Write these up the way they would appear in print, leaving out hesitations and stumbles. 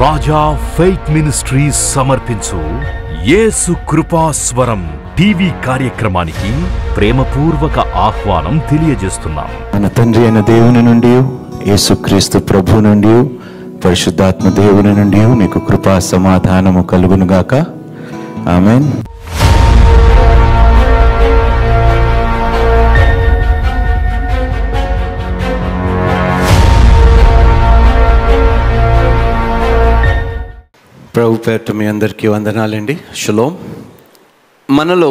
రాజా faith ministries సమర్పించు యేసు కృపాస్వరం TV కార్యక్రమానికి ప్రేమపూర్వక ఆహ్వానం తెలియజేస్తున్నాం. మన తండ్రి అయిన దేవుని నుండి, యేసుక్రీస్తు ప్రభు నుండి, పరిశుద్ధాత్మ దేవుని నుండి మీకు కృపా సమాధానము కలుగునుగాక. ఆమేన్. ప్రభు పేరిట మీ అందరికీ వందనాలండి. షలోమ్. మనలో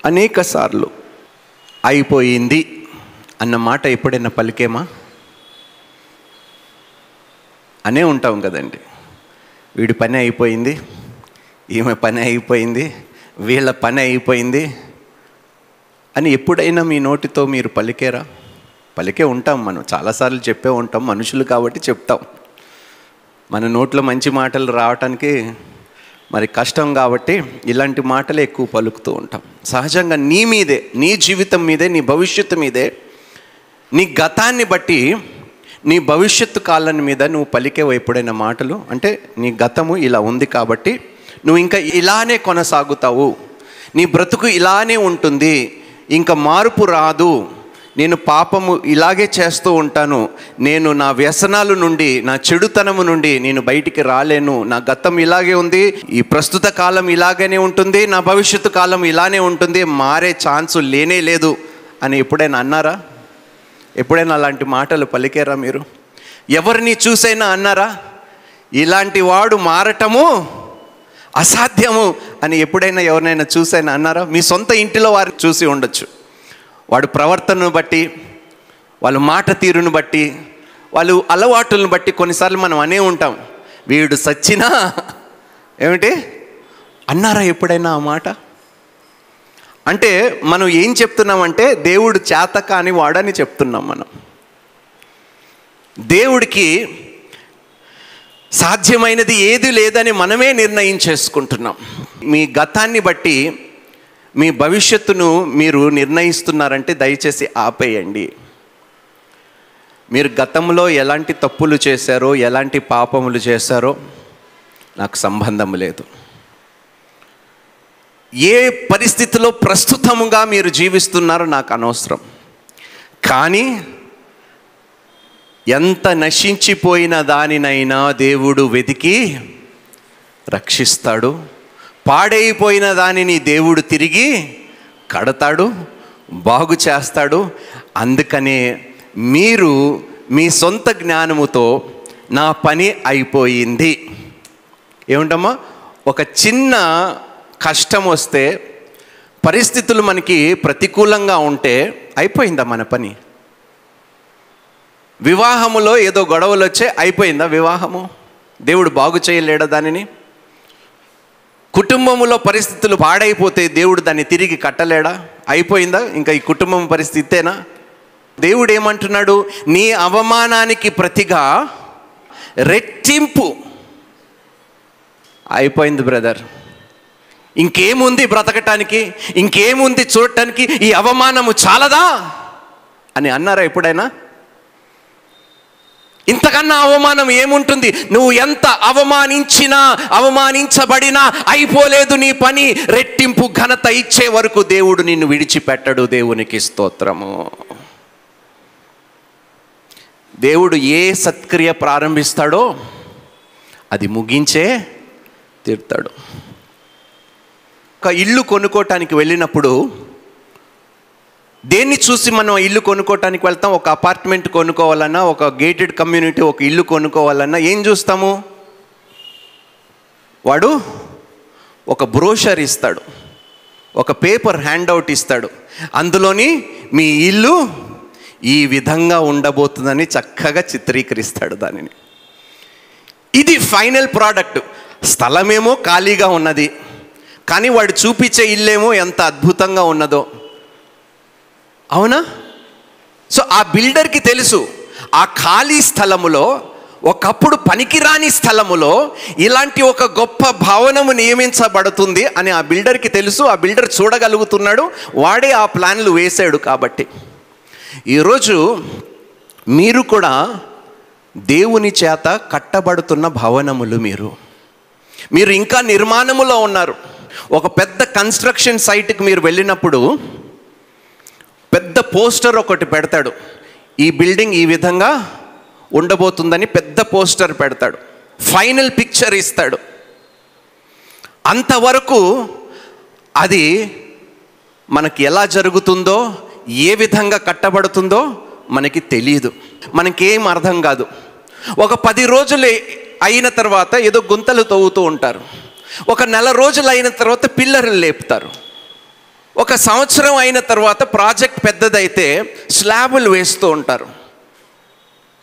అనేక సార్లు అయిపోయింది అన్న మాట ఎప్పుడైనా పలికేమా? అనే ఉంటాం కదండి. వీడి పని అయిపోయింది, ఈమె పని అయిపోయింది, వీళ్ళ పని అయిపోయింది అని ఎప్పుడైనా మీ నోటితో మీరు పలికేరా? పలికే ఉంటాం, మనం చాలాసార్లు చెప్పే ఉంటాం, మనుషులు కాబట్టి చెప్తాం. మన నోట్లో మంచి మాటలు రావటానికి మరి కష్టం కాబట్టి ఇలాంటి మాటలే ఎక్కువ పలుకుతూ ఉంటాం. సహజంగా నీ మీదే, నీ జీవితం మీదే, నీ భవిష్యత్తు మీదే, నీ గతాన్ని బట్టి నీ భవిష్యత్తు కాలం మీద నువ్వు పలికేవు ఎప్పుడైనా మాటలు. అంటే నీ గతము ఇలా ఉంది కాబట్టి నువ్వు ఇంకా ఇలానే కొనసాగుతావు, నీ బ్రతుకు ఇలానే ఉంటుంది, ఇంకా మార్పు రాదు, నేను పాపము ఇలాగే చేస్తూ ఉంటాను, నేను నా వ్యసనాల నుండి, నా చెడుతనము నుండి నేను బయటికి రాలేను, నా గతం ఇలాగే ఉంది, ఈ ప్రస్తుత కాలం ఇలాగనే ఉంటుంది, నా భవిష్యత్తు కాలం ఇలానే ఉంటుంది, మారే ఛాన్సు లేనే లేదు అని ఎప్పుడైనా అన్నారా? ఎప్పుడైనా అలాంటి మాటలు పలికారా మీరు? ఎవరిని చూసైనా అన్నారా ఇలాంటి వాడు మారటము అసాధ్యము అని? ఎప్పుడైనా ఎవరినైనా చూసైనా అన్నారా? మీ సొంత ఇంటిలో వారిని చూసి ఉండొచ్చు. వాడు ప్రవర్తనను బట్టి, వాళ్ళ మాట తీరును బట్టి, వాళ్ళు అలవాటులను బట్టి కొన్నిసార్లు మనం అనే ఉంటాం, వీడు సచ్చినా ఏమిటి అన్నారా ఎప్పుడైనా ఆ మాట? అంటే మనం ఏం చెప్తున్నామంటే దేవుడు చేతకాని వాడని చెప్తున్నాం. మనం దేవుడికి సాధ్యమైనది ఏది లేదని మనమే నిర్ణయించేసుకుంటున్నాం. మీ గతాన్ని బట్టి మీ భవిష్యత్తును మీరు నిర్ణయిస్తున్నారంటే దయచేసి ఆపేయండి. మీరు గతంలో ఎలాంటి తప్పులు చేశారో, ఎలాంటి పాపములు చేశారో నాకు సంబంధం లేదు. ఏ పరిస్థితిలో ప్రస్తుతముగా మీరు జీవిస్తున్నారో నాకు అనవసరం. కానీ ఎంత నశించిపోయిన దానినైనా దేవుడు వెతికి రక్షిస్తాడు. పాడైపోయిన దానిని దేవుడు తిరిగి కడతాడు, బాగు చేస్తాడు. అందుకనే మీరు మీ సొంత జ్ఞానముతో నా పని అయిపోయింది, ఏమిటమ్మా, ఒక చిన్న కష్టం వస్తే, పరిస్థితులు మనకి ప్రతికూలంగా ఉంటే అయిపోయిందా మన పని? వివాహములో ఏదో గొడవలు వచ్చే అయిపోయిందా వివాహము? దేవుడు బాగు చేయలేడా దానిని? కుటుంబంలో పరిస్థితులు పాడైపోతే దేవుడు దాన్ని తిరిగి కట్టలేడా? అయిపోయిందా ఇంకా ఈ కుటుంబం పరిస్థితేనా? దేవుడు ఏమంటున్నాడు? నీ అవమానానికి ప్రతిగా రెట్టింపు. అయిపోయింది బ్రదర్, ఇంకేముంది బ్రతకటానికి, ఇంకేముంది చూడటానికి, ఈ అవమానము చాలదా అని అన్నారా ఎప్పుడైనా? ఇంతకన్నా అవమానం ఏముంటుంది? నువ్వు ఎంత అవమానించినా, అవమానించబడినా అయిపోలేదు నీ పని. రెట్టింపు ఘనత ఇచ్చే వరకు దేవుడు నిన్ను విడిచిపెట్టడు. దేవునికి స్తోత్రము. దేవుడు ఏ సత్క్రియ ప్రారంభిస్తాడో అది ముగించే తీరుతాడు. ఒక ఇల్లు కొనుక్కోటానికి వెళ్ళినప్పుడు దేన్ని చూసి మనం ఇల్లు కొనుక్కోవటానికి వెళ్తాం? ఒక అపార్ట్మెంట్ కొనుక్కోవాలన్నా, ఒక గేటెడ్ కమ్యూనిటీ, ఒక ఇల్లు కొనుక్కోవాలన్నా ఏం చూస్తాము? వాడు ఒక బ్రోషర్ ఇస్తాడు, ఒక పేపర్ హ్యాండ్అవుట్ ఇస్తాడు, అందులోని మీ ఇల్లు ఈ విధంగా ఉండబోతుందని చక్కగా చిత్రీకరిస్తాడు దానిని. ఇది ఫైనల్ ప్రోడక్ట్. స్థలమేమో ఖాళీగా ఉన్నది, కానీ వాడు చూపించే ఇల్లేమో ఎంత అద్భుతంగా ఉన్నదో. అవునా? సో ఆ బిల్డర్కి తెలుసు, ఆ ఖాళీ స్థలములో, ఒకప్పుడు పనికిరాని స్థలములో ఇలాంటి ఒక గొప్ప భవనము నియమించబడుతుంది అని ఆ బిల్డర్కి తెలుసు. ఆ బిల్డర్ చూడగలుగుతున్నాడు, వాడే ఆ ప్లాన్లు వేశాడు. కాబట్టి ఈరోజు మీరు కూడా దేవుని చేత కట్టబడుతున్న భవనములు మీరు ఇంకా నిర్మాణములో ఉన్నారు. ఒక పెద్ద కన్స్ట్రక్షన్ సైట్కి మీరు వెళ్ళినప్పుడు పెద్ద పోస్టర్ ఒకటి పెడతాడు, ఈ బిల్డింగ్ ఈ విధంగా ఉండబోతుందని పెద్ద పోస్టర్ పెడతాడు, ఫైనల్ పిక్చర్ ఇస్తాడు. అంతవరకు అది మనకి ఎలా జరుగుతుందో, ఏ విధంగా కట్టబడుతుందో మనకి తెలియదు, మనకేం అర్థం కాదు. ఒక 10 రోజులు అయిన తర్వాత ఏదో గుంతలు తవ్వుతూ ఉంటారు, ఒక నెల రోజులు అయిన తర్వాత పిల్లర్లు లేపుతారు, ఒక సంవత్సరం అయిన తర్వాత ప్రాజెక్ట్ పెద్దదైతే స్లాబులు వేస్తూ ఉంటారు.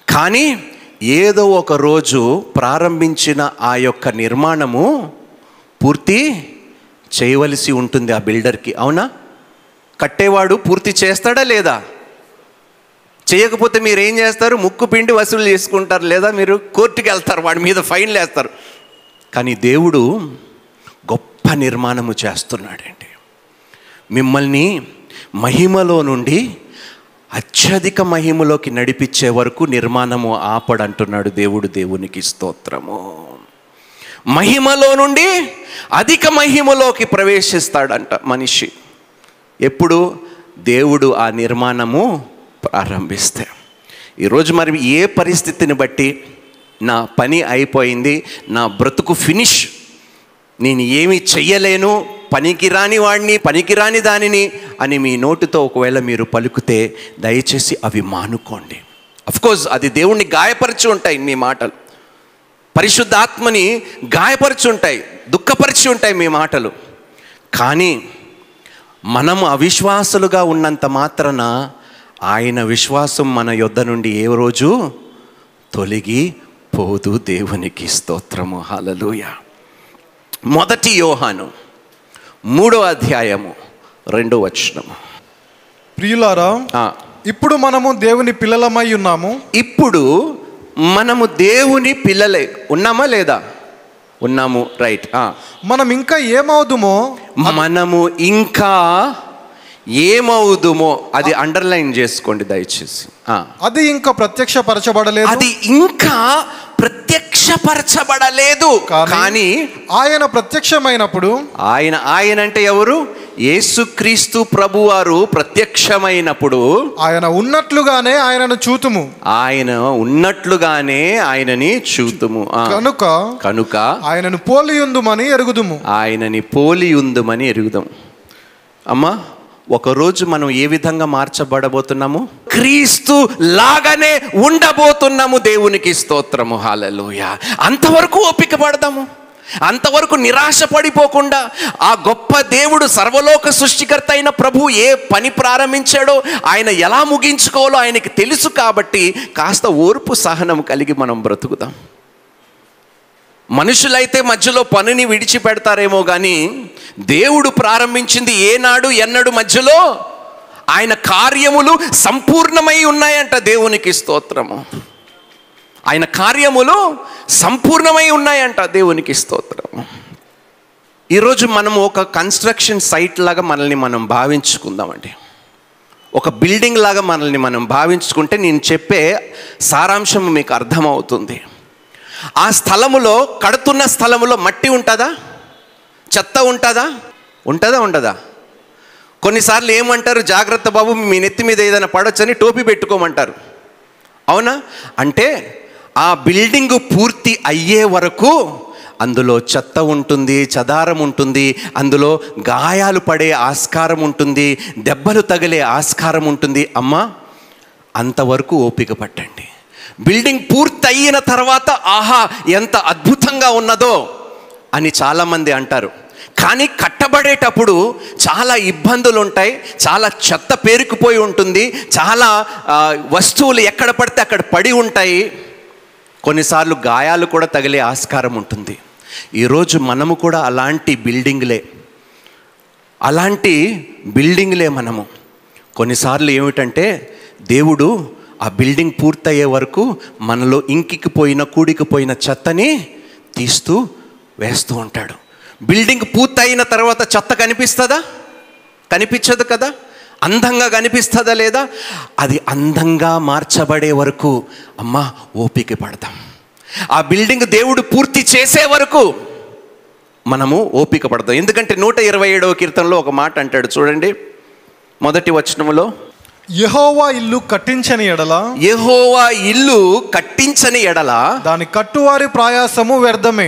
కానీ ఏదో ఒక రోజు ప్రారంభించిన ఆ యొక్క నిర్మాణము పూర్తి చేయవలసి ఉంటుంది ఆ బిల్డర్కి. అవునా? కట్టేవాడు పూర్తి చేస్తాడా లేదా? చేయకపోతే మీరు ఏం చేస్తారు? ముక్కు పిండి వసూలు చేసుకుంటారు, లేదా మీరు కోర్టుకి వెళ్తారు, వాడి మీద ఫైన్లు వేస్తారు. కానీ దేవుడు గొప్ప నిర్మాణము చేస్తున్నాడండి. మిమ్మల్ని మహిమలో నుండి అత్యధిక మహిమలోకి నడిపించే వరకు నిర్మాణము ఆపడంటున్నాడు దేవుడు. దేవునికి స్తోత్రము. మహిమలో నుండి అధిక మహిమలోకి ప్రవేశిస్తాడంట మనిషి ఎప్పుడు? దేవుడు ఆ నిర్మాణము ప్రారంభిస్తే. ఈరోజు మరి ఏ పరిస్థితిని బట్టి నా పని అయిపోయింది, నా బ్రతుకు ఫినిష్, నేను ఏమీ చెయ్యలేను, పనికిరాని వాడిని, పనికిరాని దానిని అని మీ నోటితో ఒకవేళ మీరు పలుకుతే దయచేసి అవి మానుకోండి. అఫ్కోర్స్ అది దేవుణ్ణి గాయపరిచి ఉంటాయి, మీ మాటలు పరిశుద్ధాత్మని గాయపరిచి ఉంటాయి, దుఃఖపరిచి ఉంటాయి మీ మాటలు. కానీ మనము అవిశ్వాసులుగా ఉన్నంత మాత్రాన ఆయన విశ్వాసం మన యొద్ద నుండి ఏ రోజు తొలగి పోదు. దేవునికి స్తోత్రము. హల్లెలూయా. 1 యోహాను 3వ అధ్యాయము 2వ వచనము. ప్రియులారా, ఇప్పుడు మనము దేవుని పిల్లలమై ఉన్నాము. ఇప్పుడు మనము దేవుని పిల్లలే ఉన్నామా లేదా? ఉన్నాము. రైట్. మనం ఇంకా ఏమవుదుమో, మనము ఇంకా ఏమవుదుమో అది అండర్లైన్ చేసుకోండి దయచేసి. అది ఇంకా ప్రత్యక్షపరచబడలేదు, అది ఇంకా ప్రత్యక్షపరచబడలేదు. కానీ ఆయన ప్రత్యక్షమైనప్పుడు, ఆయన అంటే ఎవరు? యేసుక్రీస్తు ప్రభువారు ప్రత్యక్షమైనప్పుడు ఆయన ఉన్నట్లుగానే ఆయనను చూతుము. ఆయన ఉన్నట్లుగానే ఆయనని చూతుము. కనుక ఆయనను పోలియుందుమని ఎరుగుదుము. ఆయనని పోలియుందుమని ఎరుగుదాం. అమ్మా, ఒకరోజు మనం ఏ విధంగా మార్చబడబోతున్నాము? క్రీస్తు లాగానే ఉండబోతున్నాము. దేవునికి స్తోత్రము. హల్లెలూయా. అంతవరకు ఓపిక పడదాము, అంతవరకు నిరాశ పడిపోకుండా ఆ గొప్ప దేవుడు, సర్వలోక సృష్టికర్త అయిన ప్రభు ఏ పని ప్రారంభించాడో ఆయన ఎలా ముగించుకోవాలో ఆయనకి తెలుసు. కాబట్టి కాస్త ఓర్పు సహనం కలిగి మనం బ్రతుకుదాం. మనుషులైతే మధ్యలో పనిని విడిచిపెడతారేమో కానీ దేవుడు ప్రారంభించింది ఏనాడు ఎన్నడు మధ్యలో ఆయన కార్యములు సంపూర్ణమై ఉన్నాయంట. దేవునికి స్తోత్రము. ఆయన కార్యములు సంపూర్ణమై ఉన్నాయంట. దేవునికి స్తోత్రము. ఈరోజు మనం ఒక కన్స్ట్రక్షన్ సైట్ లాగా మనల్ని మనం భావించుకుందామండి. ఒక బిల్డింగ్ లాగా మనల్ని మనం భావించుకుంటే నేను చెప్పే సారాంశం మీకు అర్థమవుతుంది. ఆ స్థలములో, కడుతున్న స్థలములో మట్టి ఉంటుందా? చెత్త ఉంటుందా? ఉండదా? కొన్నిసార్లు ఏమంటారు? జాగ్రత్త బాబు, మీ నెత్తి మీద ఏదైనా పడొచ్చని టోపీ పెట్టుకోమంటారు. అవునా? అంటే ఆ బిల్డింగ్ పూర్తి అయ్యే వరకు అందులో చెత్త ఉంటుంది, చెదారం ఉంటుంది, అందులో గాయాలు పడే ఆస్కారం ఉంటుంది, దెబ్బలు తగిలే ఆస్కారం ఉంటుంది. అమ్మా, అంతవరకు ఓపిక పట్టండి. బిల్డింగ్ పూర్తి అయిన తర్వాత ఆహా ఎంత అద్భుతంగా ఉన్నదో అని చాలామంది అంటారు. కానీ కట్టబడేటప్పుడు చాలా ఇబ్బందులు ఉంటాయి, చాలా చెత్త పేరుకుపోయి ఉంటుంది, చాలా వస్తువులు ఎక్కడ పడితే అక్కడ పడి ఉంటాయి, కొన్నిసార్లు గాయాలు కూడా తగిలే ఆస్కారం ఉంటుంది. ఈరోజు మనము కూడా అలాంటి బిల్డింగ్లే మనము. కొన్నిసార్లు ఏమిటంటే దేవుడు ఆ బిల్డింగ్ పూర్తయ్యే వరకు మనలో ఇంకిపోయిన, కూడికిపోయిన చెత్తని తీస్తూ వేస్తూ ఉంటాడు. బిల్డింగ్ పూర్తయిన తర్వాత చెత్త కనిపిస్తుందా? కనిపించదు కదా. అందంగా కనిపిస్తుందా లేదా? అది అందంగా మార్చబడే వరకు అమ్మా ఓపిక పడతాం. ఆ బిల్డింగ్ దేవుడు పూర్తి చేసే వరకు మనము ఓపిక పడతాం. ఎందుకంటే 127వ కీర్తనలో ఒక మాట అంటాడు చూడండి, మొదటి వచనములో, యెహోవా ఇల్లు కట్టించని ఎడల, యెహోవా ఇల్లు కట్టించని ఎడల దాని కట్టువారి ప్రయాసము వ్యర్థమే.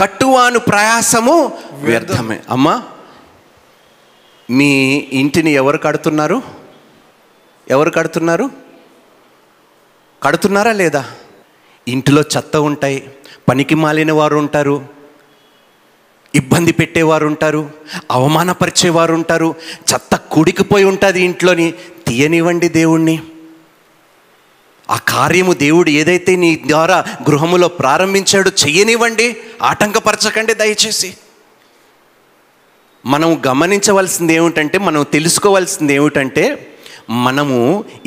కట్టువాను ప్రయాసము వ్యర్థమే. అమ్మా, మీ ఇంటిని ఎవరు కడుతున్నారు? ఎవరు కడుతున్నారు? కడుతున్నారా లేదా? ఇంటిలో చెత్త ఉంటాయి, పనికి మాలిన వారు ఉంటారు, ఇబ్బంది పెట్టేవారు ఉంటారు, అవమానపరిచేవారు ఉంటారు, చెత్త కూడికిపోయి ఉంటుంది ఇంట్లోని. తీయనివ్వండి దేవుణ్ణి. ఆ కార్యము దేవుడు ఏదైతే నీ ద్వారా గృహములో ప్రారంభించాడో చెయ్యనివ్వండి, ఆటంకపరచకండి దయచేసి. మనం గమనించవలసింది ఏమిటంటే, మనం తెలుసుకోవాల్సింది ఏమిటంటే, మనము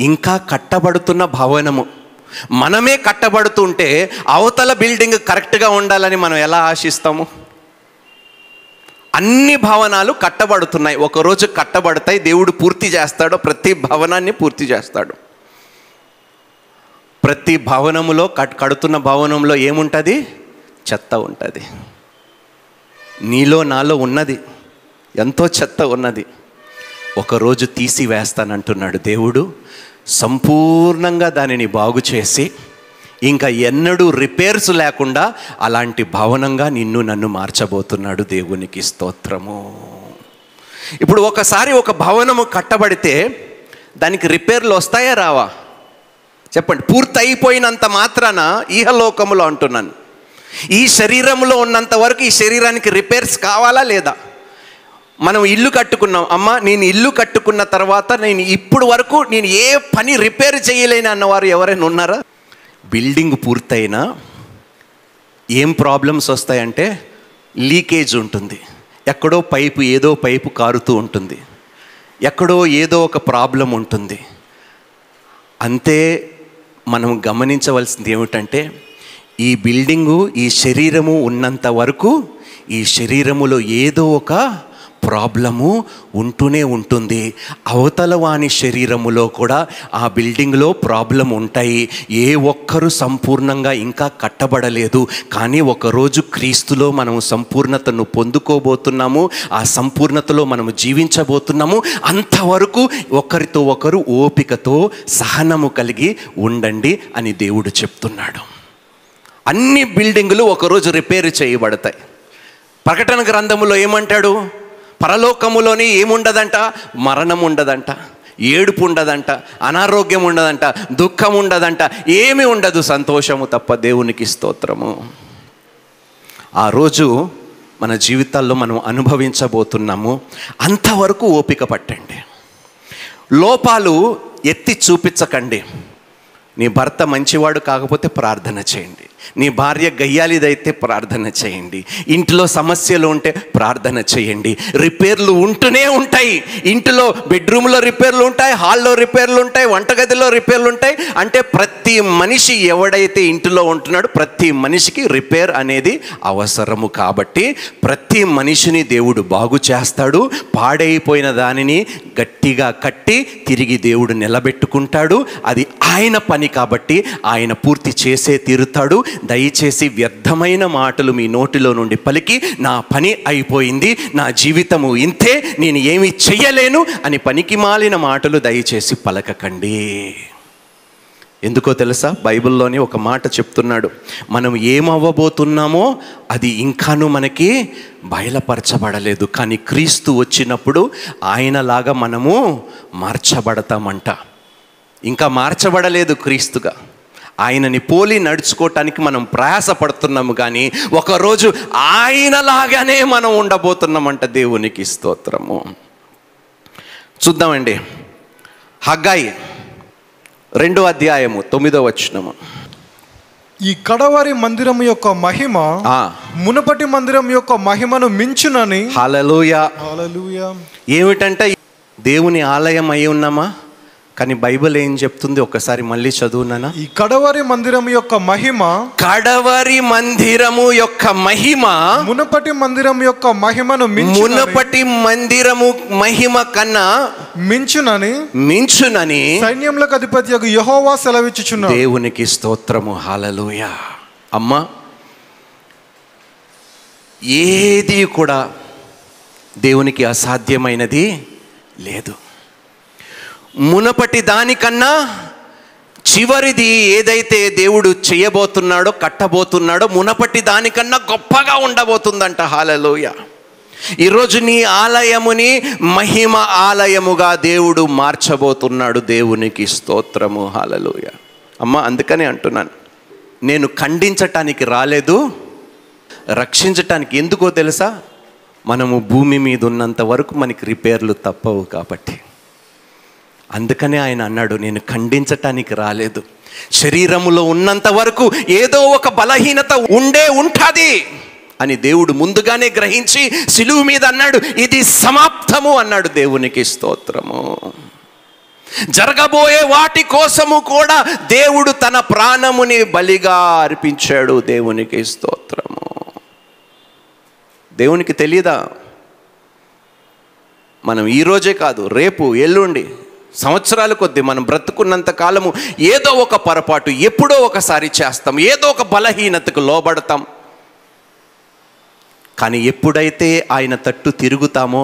ఇంకా కట్టబడుతున్న భవనము, మనమే కట్టబడుతుంటే అవతల బిల్డింగ్ కరెక్ట్గా ఉండాలని మనం ఎలా ఆశిస్తాము? అన్ని భవనాలు కట్టబడుతున్నాయి, ఒకరోజు కట్టబడతాయి, దేవుడు పూర్తి చేస్తాడు, ప్రతి భవనాన్ని పూర్తి చేస్తాడు. ప్రతి భవనములో కడుతున్న భవనంలో ఏముంటుంది? చెత్త ఉంటుంది. నీలో నాలో ఉన్నది ఎంతో చెత్త ఉన్నది. ఒకరోజు తీసివేస్తానంటున్నాడు దేవుడు. సంపూర్ణంగా దానిని బాగు చేసి ఇంకా ఎన్నడూ రిపేర్స్ లేకుండా అలాంటి భవనంగా నిన్ను నన్ను మార్చబోతున్నాడు. దేవునికి స్తోత్రము. ఇప్పుడు ఒకసారి ఒక భవనము కట్టబడితే దానికి రిపేర్లు వస్తాయా రావా? చెప్పండి. పూర్తి అయిపోయినంత మాత్రాన ఈహలోకములో అంటున్నాను, ఈ శరీరంలో ఉన్నంత వరకు ఈ శరీరానికి రిపేర్స్ కావాలా లేదా? మనం ఇల్లు కట్టుకున్నాం, అమ్మ నేను ఇల్లు కట్టుకున్న తర్వాత నేను ఇప్పుడు వరకు నేను ఏ పని రిపేర్ చేయలేని అన్నవారు ఎవరైనా ఉన్నారా? బిల్డింగ్ పూర్తయినా ఏం ప్రాబ్లమ్స్ వస్తాయంటే, లీకేజ్ ఉంటుంది, ఎక్కడో పైపు ఏదో పైపు కారుతూ ఉంటుంది, ఎక్కడో ఏదో ఒక ప్రాబ్లం ఉంటుంది. అంతే. మనం గమనించవలసింది ఏమిటంటే, ఈ బిల్డింగు ఈ శరీరము ఉన్నంత వరకు ఈ శరీరములో ఏదో ఒక ప్రాబ్లము ఉంటూనే ఉంటుంది. అవతల వాని శరీరములో కూడా ఆ బిల్డింగ్లో ప్రాబ్లం ఉంటాయి. ఏ ఒక్కరు సంపూర్ణంగా ఇంకా కట్టబడలేదు. కానీ ఒకరోజు క్రీస్తులో మనము సంపూర్ణతను పొందుకోబోతున్నాము, ఆ సంపూర్ణతలో మనము జీవించబోతున్నాము. అంతవరకు ఒకరితో ఒకరు ఓపికతో సహనము కలిగి ఉండండి అని దేవుడు చెప్తున్నాడు. అన్ని బిల్డింగులు ఒకరోజు రిపేర్ చేయబడతాయి. ప్రకటన గ్రంథములో ఏమంటాడు? పరలోకములోని ఏముండదంట? మరణం ఉండదంట, ఏడుపు ఉండదంట, అనారోగ్యం ఉండదంట, దుఃఖం ఉండదంట, ఏమీ ఉండదు, సంతోషము తప్ప. దేవునికి స్తోత్రము. ఆ రోజు మన జీవితాల్లో మనం అనుభవించబోతున్నాము. అంతవరకు ఓపిక పట్టండి. లోపాలు ఎత్తి చూపించకండి. నీ భర్త మంచివాడు కాకపోతే ప్రార్థన చేయండి, నీ భార్య గయ్యాలిదైతే ప్రార్థన చేయండి, ఇంట్లో సమస్యలు ఉంటే ప్రార్థన చేయండి. రిపేర్లు ఉంటూనే ఉంటాయి. ఇంటిలో బెడ్రూమ్లో రిపేర్లు ఉంటాయి, హాల్లో రిపేర్లు ఉంటాయి, వంటగదిలో రిపేర్లు ఉంటాయి. అంటే ప్రతి మనిషి ఎవడైతే ఇంటిలో ఉంటున్నాడో ప్రతి మనిషికి రిపేర్ అనేది అవసరము. కాబట్టి ప్రతి మనిషిని దేవుడు బాగు చేస్తాడు. పాడైపోయిన దానిని గట్టిగా కట్టి తిరిగి దేవుడు నిలబెట్టుకుంటాడు. అది ఆయన పని కాబట్టి ఆయన పూర్తి చేసే తీరుతాడు. దయచేసి వ్యర్థమైన మాటలు మీ నోటిలో నుండి పలికి, నా పని అయిపోయింది, నా జీవితము ఇంతే, నేను ఏమి చెయ్యలేను అని పనికి మాలిన మాటలు దయచేసి పలకకండి. ఎందుకో తెలుసా? బైబిల్లోని ఒక మాట చెప్తున్నాడు, మనం ఏమవ్వబోతున్నామో అది ఇంకాను మనకి బయలుపరచబడలేదు. కానీ క్రీస్తు వచ్చినప్పుడు ఆయనలాగా మనము మార్చబడతామంట. ఇంకా మార్చబడలేదు క్రీస్తుగా. ఆయనని పోలి నడుచుకోవటానికి మనం ప్రయాసపడుతున్నాము, కానీ ఒకరోజు ఆయనలాగానే మనం ఉండబోతున్నామంట. దేవునికి స్తోత్రము. చూద్దామండి. హగ్గాయి 2వ అధ్యాయము 9వ వచనము. ఈ కడవరి మందిరం యొక్క మహిమ మునుపటి మందిరం యొక్క మహిమను మించునని. హల్లెలూయా. హల్లెలూయా. ఏమిటంటే దేవుని ఆలయం అయి ఉన్నామా? కానీ బైబిల్ ఏం చెప్తుంది ఒకసారి మళ్ళీ చదువునానా? ఈ కడవరి మందిరం యొక్క మహిమ, కడవరి మందిరము యొక్క మహిమ మునుపటి మందిరం యొక్క మహిమను మునుపటి మందిరము మహిమ కన్నా మించునని సైన్యములకు అధిపతి యెహోవా సెలవిచ్చుచున్నాడు. దేవునికి స్తోత్రము, హల్లెలూయా. అమ్మా, ఏది కూడా దేవునికి అసాధ్యమైనది లేదు. మునపటి దానికన్నా చివరిది ఏదైతే దేవుడు చేయబోతున్నాడో, కట్టబోతున్నాడో, మునపటి దానికన్నా గొప్పగా ఉండబోతుందంట. హల్లెలూయా. ఈరోజు నీ ఆలయముని మహిమ ఆలయముగా దేవుడు మార్చబోతున్నాడు. దేవునికి స్తోత్రము, హల్లెలూయా. అమ్మ, అందుకనే అంటున్నాను, నేను ఖండించటానికి రాలేదు, రక్షించటానికి. ఎందుకో తెలుసా? మనము భూమి మీద ఉన్నంత వరకు మనకి రిపేర్లు తప్పవు కాబట్టి. అందుకనే ఆయన అన్నాడు, నేను ఖండించటానికి రాలేదు. శరీరములో ఉన్నంత వరకు ఏదో ఒక బలహీనత ఉంటుంది అని దేవుడు ముందుగానే గ్రహించి సిలువ మీద అన్నాడు, ఇది సమాప్తము అన్నాడు. దేవునికి స్తోత్రము. జరగబోయే వాటి కోసము కూడా దేవుడు తన ప్రాణముని బలిగా అర్పించాడు. దేవునికి స్తోత్రము. దేవునికి తెలియదా? మనం ఈరోజే కాదు, రేపు, ఎల్లుండి, సంవత్సరాల కొద్దీ మనం బ్రతుకున్నంత కాలము ఏదో ఒక పొరపాటు ఎప్పుడో ఒకసారి చేస్తాం, ఏదో ఒక బలహీనతకు లోబడతాం. కానీ ఎప్పుడైతే ఆయన తట్టు తిరుగుతామో,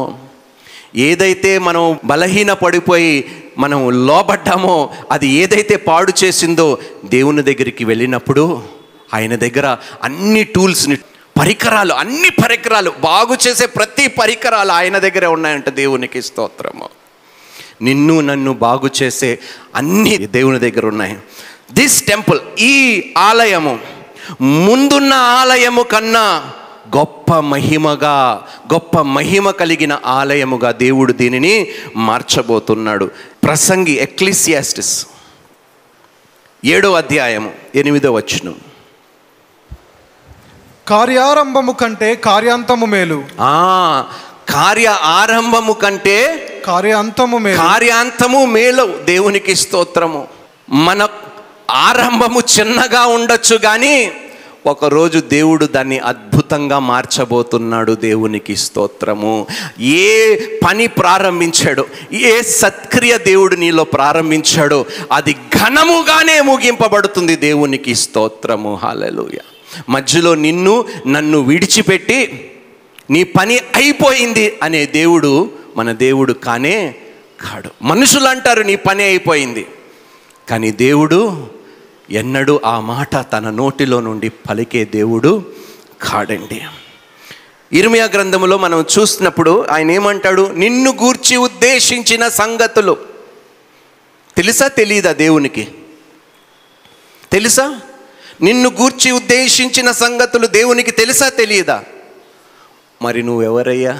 ఏదైతే మనం బలహీన పడిపోయి మనం లోబడ్డామో, అది ఏదైతే పాడు చేసిందో, దేవుని దగ్గరికి వెళ్ళినప్పుడు ఆయన దగ్గర అన్ని టూల్స్ని, పరికరాలు, అన్ని పరికరాలు, బాగు చేసే ప్రతి పరికరాలు ఆయన దగ్గరే ఉన్నాయంట. దేవునికి స్తోత్రము. నిన్ను నన్ను బాగు చేసే అన్ని దేవుని దగ్గర ఉన్నాయి. దిస్ టెంపుల్, ఈ ఆలయము ముందున్న ఆలయము కన్నా గొప్ప మహిమగా, గొప్ప మహిమ కలిగిన ఆలయముగా దేవుడు దీనిని మార్చబోతున్నాడు. ప్రసంగి, ఎక్లీసియాస్టిస్ 7వ అధ్యాయము 8వ వచనం. కార్యారంభము కంటే కార్యాంతము మేలు. కార్య ఆరంభము కంటే కార్యాంతము మేలు. దేవునికి స్తోత్రము. మన ఆరంభము చిన్నగా ఉండొచ్చు, కానీ ఒకరోజు దేవుడు దాన్ని అద్భుతంగా మార్చబోతున్నాడు. దేవునికి స్తోత్రము. ఏ పని ప్రారంభించాడో, ఏ సత్క్రియ దేవుడు నీలో ప్రారంభించాడో, అది ఘనముగానే ముగింపబడుతుంది. దేవునికి స్తోత్రము, హల్లెలూయా. మధ్యలో నిన్ను నన్ను విడిచిపెట్టి నీ పని అయిపోయింది అనే దేవుడు మన దేవుడు కానే కాడు. మనుషులు అంటారు నీ పని అయిపోయింది, కానీ దేవుడు ఎన్నడూ ఆ మాట తన నోటిలో నుండి పలికే దేవుడు కాడండి. ఇర్మియా గ్రంథములో మనం చూసినప్పుడు ఆయన ఏమంటాడు? నిన్ను గూర్చి ఉద్దేశించిన సంగతులు. తెలుసా తెలీదా? దేవునికి తెలుసా? నిన్ను గూర్చి ఉద్దేశించిన సంగతులు దేవునికి తెలుసా తెలియదా? మరి నువ్వెవరయ్యా?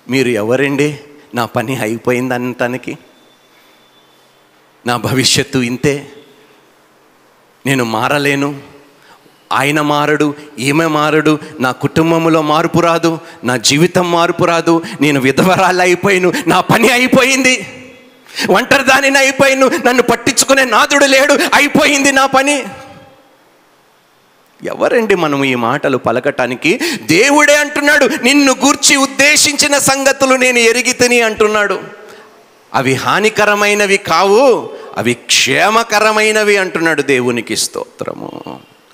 మీరు ఎవరండి నా పని అయిపోయింది అనటానికి? నా భవిష్యత్తు ఇంతే, నేను మారలేను, ఆయన మారడు, ఈమె మారడు, నా కుటుంబంలో మార్పు రాదు, నా జీవితం మార్పు రాదు, నేను విధవరాలు అయిపోయాను, నా పని అయిపోయింది, ఒంటరిదానిని అయిపోయాను, నన్ను పట్టించుకునే నాదుడు లేడు, అయిపోయింది నా పని. ఎవరండి మనం ఈ మాటలు పలకటానికి? దేవుడే అంటున్నాడు, నిన్ను గూర్చి ఉద్దేశించిన సంగతులు నేను ఎరిగితిని అంటున్నాడు. అవి హానికరమైనవి కావు, అవి క్షేమకరమైనవి అంటున్నాడు. దేవునికి స్తోత్రము.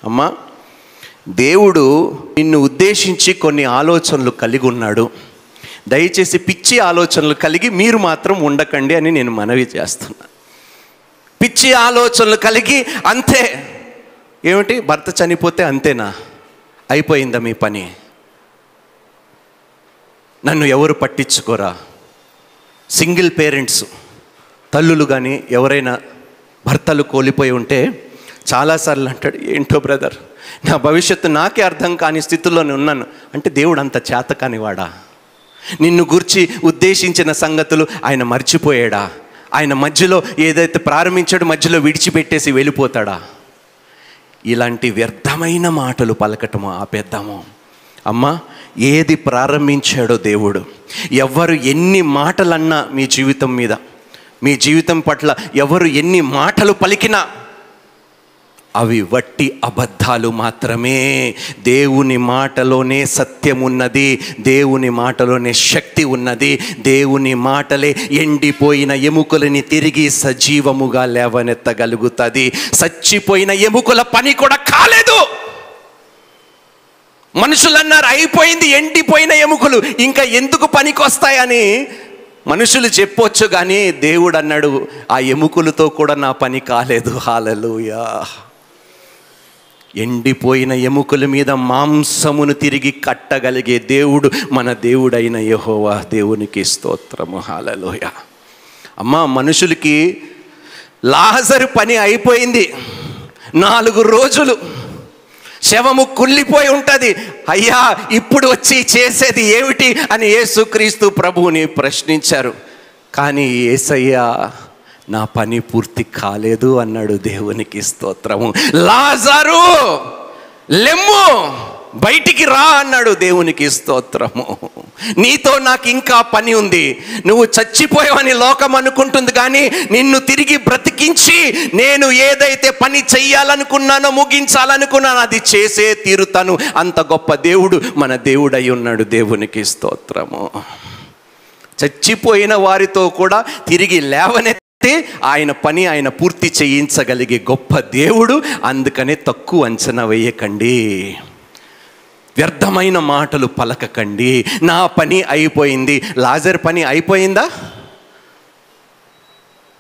అమ్మా, దేవుడు నిన్ను ఉద్దేశించి కొన్ని ఆలోచనలు కలిగి ఉన్నాడు. దయచేసి పిచ్చి ఆలోచనలు కలిగి మీరు మాత్రం ఉండకండి అని నేను మనవి చేస్తున్నా. పిచ్చి ఆలోచనలు కలిగి అంతే, ఏమిటి భర్త చనిపోతే అంతేనా, అయిపోయిందా మీ పని, నన్ను ఎవరు పట్టించుకోరా? సింగిల్ పేరెంట్స్, తల్లులు కానీ ఎవరైనా భర్తలు కోల్పోయి ఉంటే చాలాసార్లు అంటాడు, ఏంటో బ్రదర్ నా భవిష్యత్తు నాకే అర్థం కాని స్థితిలోనే ఉన్నాను అంటే, దేవుడు అంత చేత కానివాడా? నిన్ను గురించి ఉద్దేశించిన సంగతులు ఆయన మర్చిపోయాడా? ఆయన మధ్యలో ఏదైతే ప్రారంభించాడో మధ్యలో విడిచిపెట్టేసి వెళ్ళిపోతాడా? ఇలాంటి వ్యర్థమైన మాటలు పలకటము ఆపేద్దాము. అమ్మా, ఏది ప్రారంభించాడో దేవుడు, ఎవరు ఎన్ని మాటలన్నా మీ జీవితం మీద, మీ జీవితం పట్ల ఎవరు ఎన్ని మాటలు పలికినా అవి వట్టి అబద్ధాలు మాత్రమే. దేవుని మాటలోనే సత్యం ఉన్నది, దేవుని మాటలోనే శక్తి ఉన్నది. దేవుని మాటలే ఎండిపోయిన ఎముకలని తిరిగి సజీవముగా లేవనెత్తగలుగుతుంది. చచ్చిపోయిన ఎముకల పని కూడా కాలేదు. మనుషులు అన్నారు అయిపోయింది, ఎండిపోయిన ఎముకలు ఇంకా ఎందుకు పనికొస్తాయని మనుషులు చెప్పొచ్చు, కానీ దేవుడు అన్నాడు ఆ ఎముకలతో కూడా నా పని కాలేదు. హల్లెలూయా. ఎండిపోయిన ఎముకల మీద మాంసమును తిరిగి కట్టగలిగే దేవుడు మన దేవుడైన యెహోవా. దేవునికి స్తోత్రము. హల్లెలూయా. అమ్మా, మనుషులకి లాజరు పని అయిపోయింది. 4 రోజులు శవము కుళ్ళిపోయి ఉంటుంది. అయ్యా ఇప్పుడు వచ్చి చేసేది ఏమిటి అని యేసుక్రీస్తు ప్రభువుని ప్రశ్నించారు. కానీ యేసయ్య నా పని పూర్తి కాలేదు అన్నాడు. దేవునికి స్తోత్రము. లాజరు లెమ్ము, బయటికి రా అన్నాడు. దేవునికి స్తోత్రము. నీతో నాకు ఇంకా పని ఉంది. నువ్వు చచ్చిపోయావని లోకం అనుకుంటుంది, కానీ నిన్ను తిరిగి బ్రతికించి నేను ఏదైతే పని చెయ్యాలనుకున్నానో, ముగించాలనుకున్నానో అది చేసే తీరుతాను. అంత గొప్ప దేవుడు మన దేవుడై ఉన్నాడు. దేవునికి స్తోత్రము. చచ్చిపోయిన వారితో కూడా తిరిగి లేవనెత్తి ఆయన పని ఆయన పూర్తి చేయించగలిగే గొప్ప దేవుడు. అందుకనే తక్కువ అంచనా వేయకండి, వ్యర్థమైన మాటలు పలకకండి. నా పని అయిపోయింది. లాజరు పని అయిపోయిందా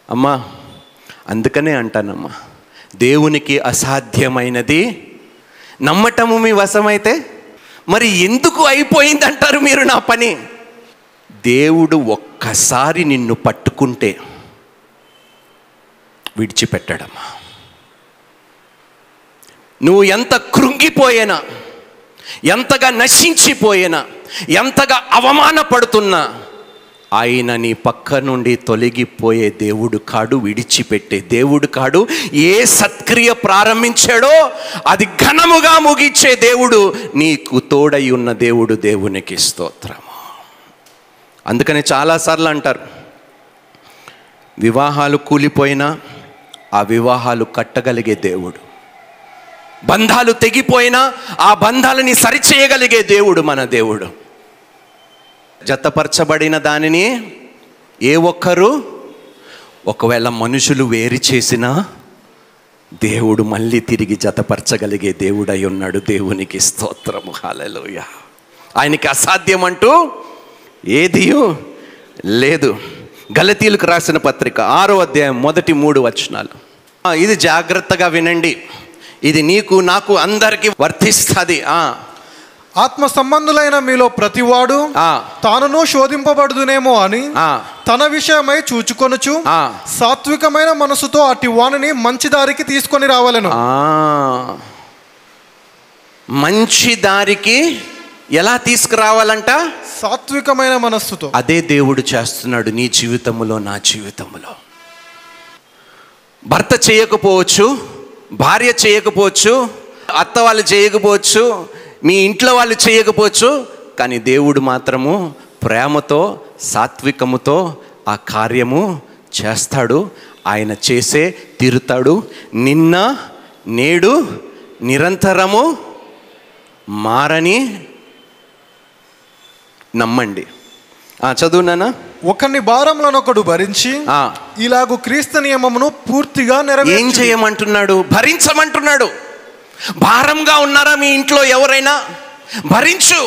అమ్మా? అందుకనే అంటానమ్మా, దేవునికి అసాధ్యమైనది నమ్మటము మీ వశమైతే మరి ఎందుకు అయిపోయింది అంటారు మీరు నా పని? దేవుడు ఒక్కసారి నిన్ను పట్టుకుంటే విడిచిపెట్టాడమ్మా. నువ్వు ఎంత కృంగిపోయినా, ఎంతగా నశించిపోయినా, ఎంతగా అవమానపడుతున్నా ఆయన నీ పక్క నుండి తొలగిపోయే దేవుడు కాడు, విడిచిపెట్టే దేవుడు కాడు. ఏ సత్క్రియ ప్రారంభించాడో అది ఘనముగా ముగించే దేవుడు, నీకు తోడై ఉన్న దేవుడు. దేవునికి స్తోత్రము. అందుకని చాలాసార్లు అంటారు, వివాహాలు కూలిపోయినా ఆ వివాహాలు కట్టగలిగే దేవుడు, బంధాలు తెగిపోయినా ఆ బంధాలని సరిచేయగలిగే దేవుడు మన దేవుడు. జతపరచబడిన దానిని ఏ ఒక్కరు ఒకవేళ మనుషులు వేరు చేసినా దేవుడు మళ్ళీ తిరిగి జతపరచగలిగే దేవుడై ఉన్నాడు. దేవునికి స్తోత్రము. హల్లెలూయా. ఆయనకి అసాధ్యం అంటూ ఏది లేదు. గలతీయులకు రాసిన పత్రిక 6వ అధ్యాయం మొదటి 3 వచనాలు. ఇది జాగ్రత్తగా వినండి, ఇది నీకు నాకు అందరికీ వర్తిస్తుంది. ఆత్మ సంబంధులైన మీలో ప్రతివాడు తానును శోధింపబడుదునేమో అని తన విషయమై చూచుకొనుచు సాత్వికమైన మనసుతో అట్టి వానిని మంచి దారికి తీసుకొని రావాలను. మంచి దారికి ఎలా తీసుకురావాలంట? సాత్వికమైన మనస్సుతో. అదే దేవుడు చేస్తున్నాడు నీ జీవితంలో, నా జీవితంలో. భర్త చేయకపోవచ్చు, భార్య చేయకపోవచ్చు, అత్త వాళ్ళు చేయకపోవచ్చు, మీ ఇంట్లో వాళ్ళు చేయకపోవచ్చు, కానీ దేవుడు మాత్రము ప్రేమతో, సాత్వికముతో ఆ కార్యము చేస్తాడు. ఆయన చేసే తీరుతాడు. నిన్న నేడు నిరంతరము మారని నమ్మండి. చదువునానా? ఒకని భారములనొకడు భరించి ఇలాగు క్రీస్తు నియమమును పూర్తిగా ఏం చేయమంటున్నాడు? భరించమంటున్నాడు. భారంగా ఉన్నారా మీ ఇంట్లో ఎవరైనా? భరించు.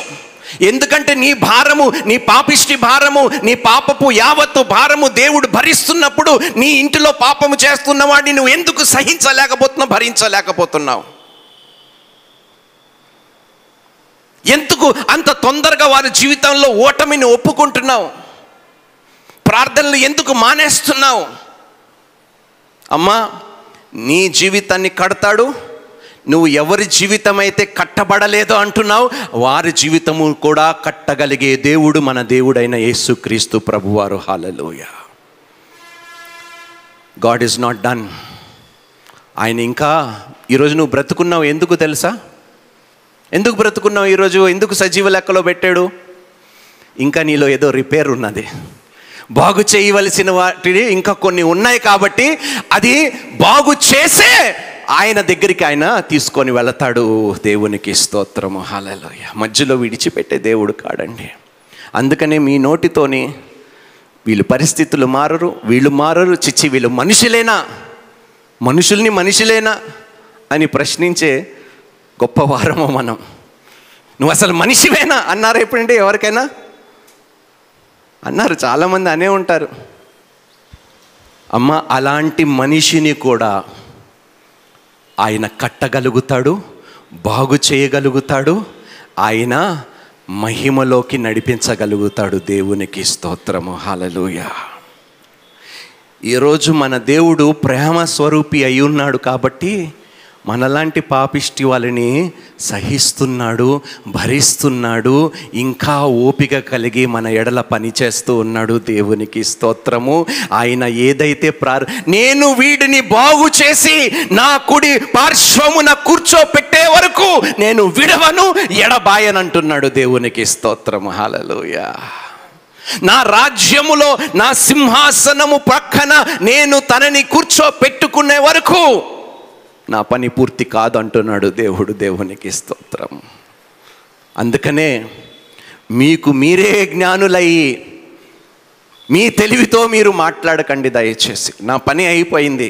ఎందుకంటే నీ భారము, నీ పాపిష్టి భారము, నీ పాపపు యావత్తు భారము దేవుడు భరిస్తున్నప్పుడు నీ ఇంటిలో పాపము చేస్తున్న వాడిని నువ్వు ఎందుకు సహించలేకపోతున్నావు, భరించలేకపోతున్నావు? ఎందుకు అంత తొందరగా వారి జీవితంలో ఓటమిని ఒప్పుకుంటున్నావు? ప్రార్థనలు ఎందుకు మానేస్తున్నావు? అమ్మా, నీ జీవితాన్ని కడతాడు. నువ్వు ఎవరి జీవితం అయితే కట్టబడలేదో అంటున్నావు, వారి జీవితము కూడా కట్టగలిగే దేవుడు మన దేవుడైన యేసుక్రీస్తు ప్రభువారు. Hallelujah. God is not done. ఆయన ఇంకా ఈరోజు నువ్వు బ్రతుకున్నావు ఎందుకు తెలుసా? ఎందుకు బ్రతుకున్నావు ఈరోజు? ఎందుకు సజీవ లెక్కలో పెట్టాడు? ఇంకా నీలో ఏదో రిపేర్ ఉన్నది. బాగు చేయవలసిన వాటిని ఇంకా కొన్ని ఉన్నాయి కాబట్టి అది బాగు చేసే ఆయన దగ్గరికి ఆయన తీసుకొని వెళతాడు. దేవునికి స్తోత్రము, హల్లెలూయా. మధ్యలో విడిచిపెట్టే దేవుడు కాడండి. అందుకనే మీ నోటితోని వీళ్ళు పరిస్థితులు మారరు, వీళ్ళు మారరు, చిచ్చి వీళ్ళు మనుషులేనా అని ప్రశ్నించే గొప్ప వారము మనం. నువ్వు అసలు మనిషివేనా అన్నారు ఎప్పుడంటే ఎవరికైనా అన్నారు, చాలామంది అనే ఉంటారు. అమ్మ, అలాంటి మనిషిని కూడా ఆయన కట్టగలుగుతాడు, బాగు చేయగలుగుతాడు, ఆయన మహిమలోకి నడిపించగలుగుతాడు. దేవునికి స్తోత్రము, హల్లెలూయా. ఈరోజు మన దేవుడు ప్రేమ స్వరూపి అయి ఉన్నాడు కాబట్టి మనలాంటి పాపిష్టి వాళ్ళని సహిస్తున్నాడు, భరిస్తున్నాడు, ఇంకా ఓపిక కలిగి మన ఎడల పనిచేస్తూ ఉన్నాడు. దేవునికి స్తోత్రము. ఆయన ఏదైతే నేను వీడిని బాగు చేసి నా కుడి పార్శ్వమున కూర్చోపెట్టే వరకు నేను విడవను, ఎడబాయనంటున్నాడు. దేవునికి స్తోత్రము, హల్లెలూయా. నా రాజ్యములో నా సింహాసనము పక్కన నేను తనని కూర్చోపెట్టుకునే వరకు నా పని పూర్తి కాదు అంటున్నాడు దేవుడు. దేవునికి స్తోత్రం. అందుకనే మీకు మీరే జ్ఞానులయ్యి మీ తెలివితో మీరు మాట్లాడకండి దయచేసి. నా పని అయిపోయింది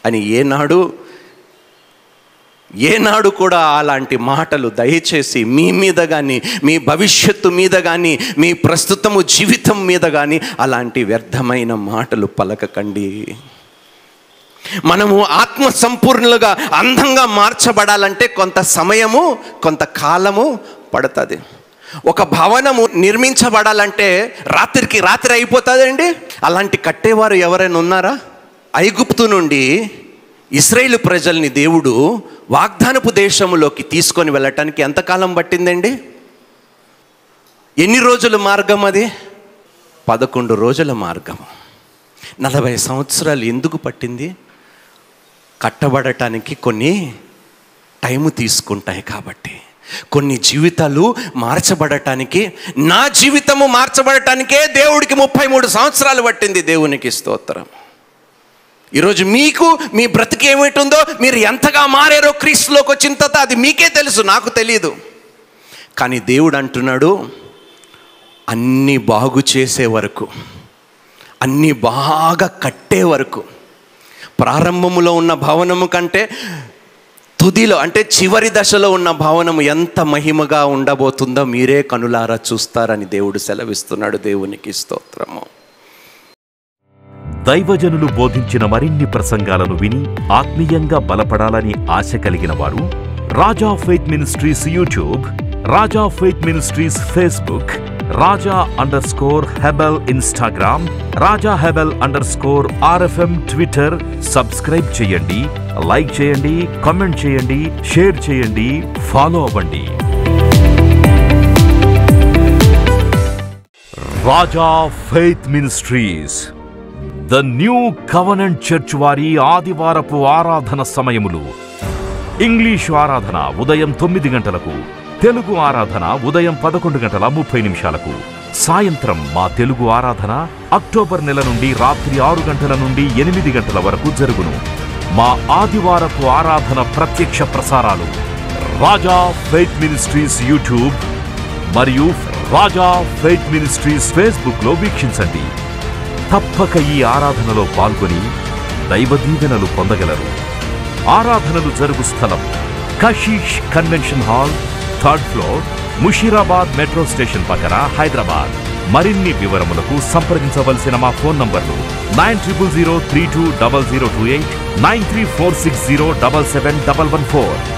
అని ఏనాడు కూడా అలాంటి మాటలు దయచేసి మీ మీద కానీ, మీ భవిష్యత్తు మీద కానీ, మీ ప్రస్తుతము జీవితం మీద కానీ అలాంటి వ్యర్థమైన మాటలు పలకకండి. మనము ఆత్మ సంపూర్ణులుగా అందంగా మార్చబడాలంటే కొంత సమయము, కొంత కాలము పడుతుంది. ఒక భవనము నిర్మించబడాలంటే రాత్రికి రాత్రి అయిపోతుందండి. అలాంటి కట్టేవారు ఎవరైనా ఉన్నారా? ఐగుప్తు నుండి ఇశ్రాయేలు ప్రజల్ని దేవుడు వాగ్దానపు దేశములోకి తీసుకొని వెళ్ళటానికి ఎంతకాలం పట్టిందండి? ఎన్ని రోజుల మార్గం అది? 11 రోజుల మార్గం. 40 సంవత్సరాలు ఎందుకు పట్టింది? కట్టబడటానికి కొన్ని టైము తీసుకుంటాయి కాబట్టి. కొన్ని జీవితాలు మార్చబడటానికి, నా జీవితము మార్చబడటానికే దేవుడికి 33 సంవత్సరాలు పట్టింది. దేవునికి స్తోత్రం. ఈరోజు మీకు మీ బ్రతికి ఏమిటుందో, మీరు ఎంతగా మారారో క్రీస్తులోకి వచ్చిన తర్వాత అది మీకే తెలుసు, నాకు తెలియదు. కానీ దేవుడు అంటున్నాడు, అన్నీ బాగు చేసే వరకు, అన్నీ బాగా కట్టే వరకు, ప్రారంభములో ఉన్న భవనము కంటే తుదిలో అంటే చివరి దశలో ఉన్న భవనము ఎంత మహిమగా ఉండబోతుందో మీరే కనులారా చూస్తారని దేవుడు సెలవిస్తున్నాడు. దేవునికి స్తోత్రము. దైవజనులు బోధించిన మరిన్ని ప్రసంగాలను విని ఆత్మీయంగా బలపడాలని ఆశ కలిగిన వారు Raja faith ministries YouTube, Raja faith ministries Facebook, Raja Hebel Instagram, Raja Hebel RFM Twitter subscribe చేయండి, లైక్ చేయండి, కామెంట్ చేయండి, షేర్ చేయండి, ఫాలో అవ్వండి. Raja faith ministries the new covenant church వారి ఆదివారపు ఆరాధన సమయములు. ఇంగ్లీషు ఆరాధన ఉదయం 9 గంటలకు, తెలుగు ఆరాధన ఉదయం 11:30 సాయంత్రం మా తెలుగు ఆరాధన అక్టోబర్ నెల నుండి రాత్రి 6 గంటల నుండి 8 గంటల వరకు జరుగును. మా ఆదివారపు ఆరాధన ప్రత్యక్ష ప్రసారాలు రాజా ఫెయిత్ మినిస్ట్రీస్ యూట్యూబ్ మరియు రాజా ఫెయిత్ మినిస్ట్రీస్ ఫేస్బుక్లో వీక్షించండి. తప్పక ఈ ఆరాధనలో పాల్గొని దైవ దీవెనలు పొందగలరు. ఆరాధనలు జరుగు స్థలం Kashish convention hall, 3rd floor, Musheerabad metro station పక్కన, హైదరాబాద్. మరిన్ని వివరములకు సంప్రదించవలసిన మా ఫోన్ నంబర్లు 9000320028, 9346077114.